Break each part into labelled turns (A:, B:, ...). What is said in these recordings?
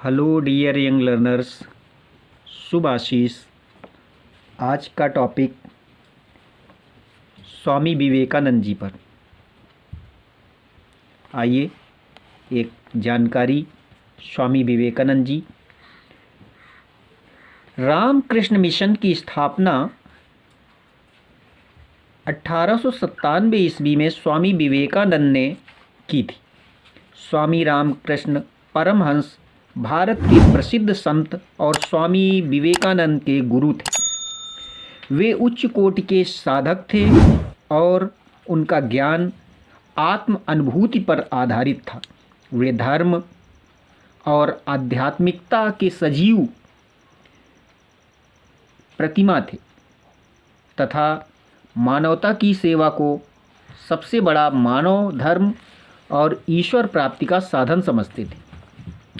A: Hello dear young learners, शुभ आशीष। आज का topic Swami Vivekananda ji पर। आइए एक जानकारी। स्वामी विवेकानंद जी रामकृष्ण मिशन की स्थापना 1897 ईस्वी में स्वामी विवेकानंद ने की थी। स्वामी रामकृष्ण परमहंस भारत के प्रसिद्ध संत और स्वामी विवेकानंद के गुरु थे। वे उच्च कोटि के साधक थे और उनका ज्ञान आत्म अनुभूति पर आधारित था। वे धर्म और आध्यात्मिकता के सजीव प्रतिमा थे तथा मानवता की सेवा को सबसे बड़ा मानव धर्म और ईश्वर प्राप्ति का साधन समझते थे।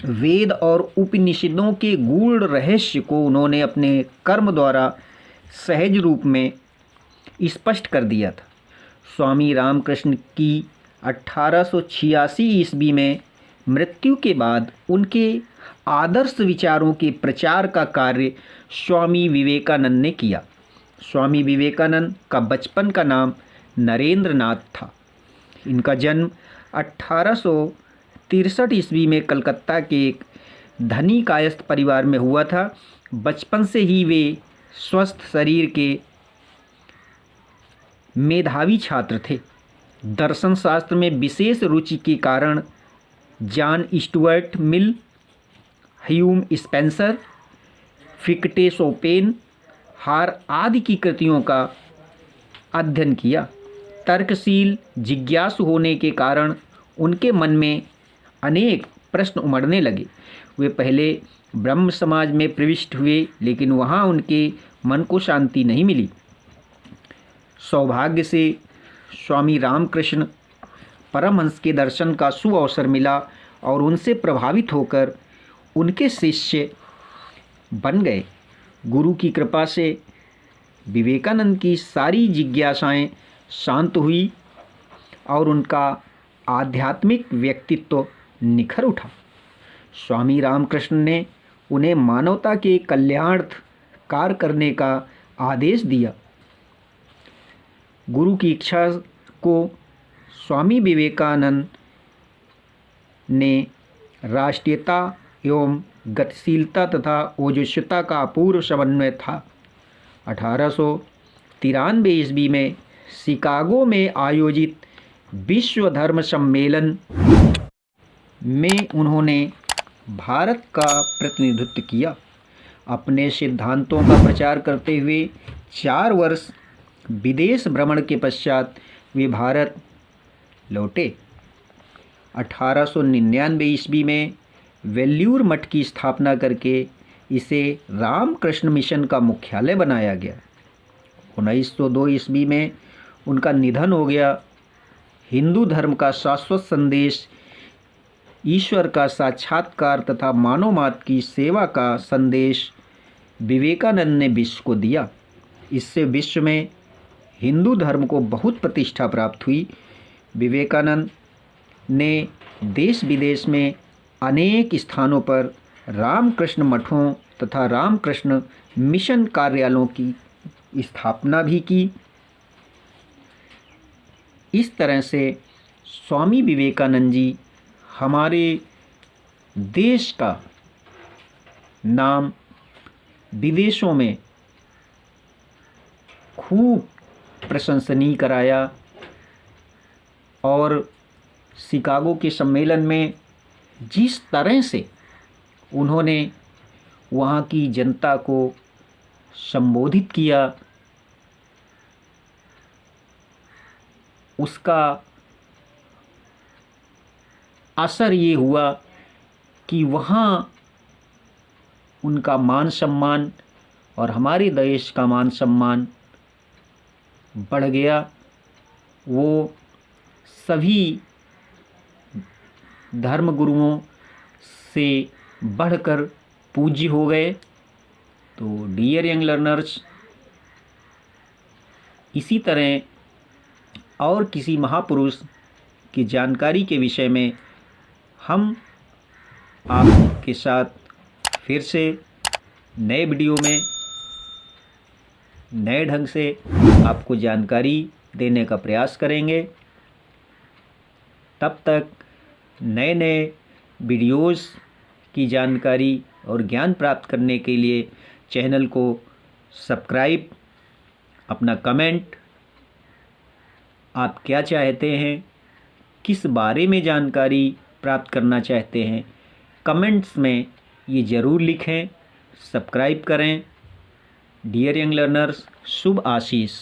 A: वेद और उपनिषदों के गूढ़ रहस्य को उन्होंने अपने कर्म द्वारा सहज रूप में स्पष्ट कर दिया था। स्वामी रामकृष्ण की 1886 ईस्वी में मृत्यु के बाद उनके आदर्श विचारों के प्रचार का कार्य स्वामी विवेकानंद ने किया। स्वामी विवेकानंद का बचपन का नाम नरेंद्र नाथ था। इनका जन्म 1863 ईस्वी में कलकत्ता के एक धनी कायस्थ परिवार में हुआ था। बचपन से ही वे स्वस्थ शरीर के मेधावी छात्र थे। दर्शन शास्त्र में विशेष रुचि के कारण John Stuart Mill, Hume Spencer, Fichte Schopenhauer आदि की कृतियों का अध्ययन किया। तर्कशील जिज्ञासु होने के कारण उनके मन में अनेक प्रश्न उमड़ने लगे। वे पहले ब्रह्म समाज में प्रविष्ट हुए, लेकिन वहाँ उनके मन को शांति नहीं मिली। सौभाग्य से स्वामी रामकृष्ण परमहंस के दर्शन का सुअवसर मिला और उनसे प्रभावित होकर उनके शिष्य बन गए। गुरु की कृपा से विवेकानंद की सारी जिज्ञासाएं शांत हुई और उनका आध्यात्मिक व्यक्तित्व निखर उठा। स्वामी रामकृष्ण ने उन्हें मानवता के कल्याणार्थ कार्य करने का आदेश दिया। गुरु की इच्छा को स्वामी विवेकानंद ने राष्ट्रीयता एवं गतिशीलता तथा ओजस्विता का अपूर्व समन्वय था। 1893 ईस्वी में शिकागो में आयोजित विश्व धर्म सम्मेलन में उन्होंने भारत का प्रतिनिधित्व किया। अपने सिद्धांतों का प्रचार करते हुए 4 वर्ष विदेश भ्रमण के पश्चात वे भारत लौटे। 1899 ईस्वी में वेल्लूर मठ की स्थापना करके इसे रामकृष्ण मिशन का मुख्यालय बनाया गया। 1902 ईस्वी में उनका निधन हो गया। हिंदू धर्म का शाश्वत संदेश, ईश्वर का साक्षात्कार तथा मानवमात्र की सेवा का संदेश विवेकानंद ने विश्व को दिया। इससे विश्व में हिंदू धर्म को बहुत प्रतिष्ठा प्राप्त हुई। विवेकानंद ने देश विदेश में अनेक स्थानों पर रामकृष्ण मठों तथा रामकृष्ण मिशन कार्यालयों की स्थापना भी की। इस तरह से स्वामी विवेकानंद जी हमारे देश का नाम विदेशों में खूब प्रशंसनीय कराया और शिकागो के सम्मेलन में जिस तरह से उन्होंने वहाँ की जनता को संबोधित किया, उसका असर ये हुआ कि वहाँ उनका मान सम्मान और हमारे देश का मान सम्मान बढ़ गया। वो सभी धर्मगुरुओं से बढ़कर पूज्य हो गए। तो डियर यंग लर्नर्स, इसी तरह और किसी महापुरुष की जानकारी के विषय में हम आपके साथ फिर से नए वीडियो में नए ढंग से आपको जानकारी देने का प्रयास करेंगे। तब तक नए नए वीडियोस की जानकारी और ज्ञान प्राप्त करने के लिए चैनल को सब्सक्राइब, अपना कमेंट, आप क्या चाहते हैं, किस बारे में जानकारी प्राप्त करना चाहते हैं, कमेंट्स में ये ज़रूर लिखें। सब्सक्राइब करें। डियर यंग लर्नर्स, शुभ आशीष।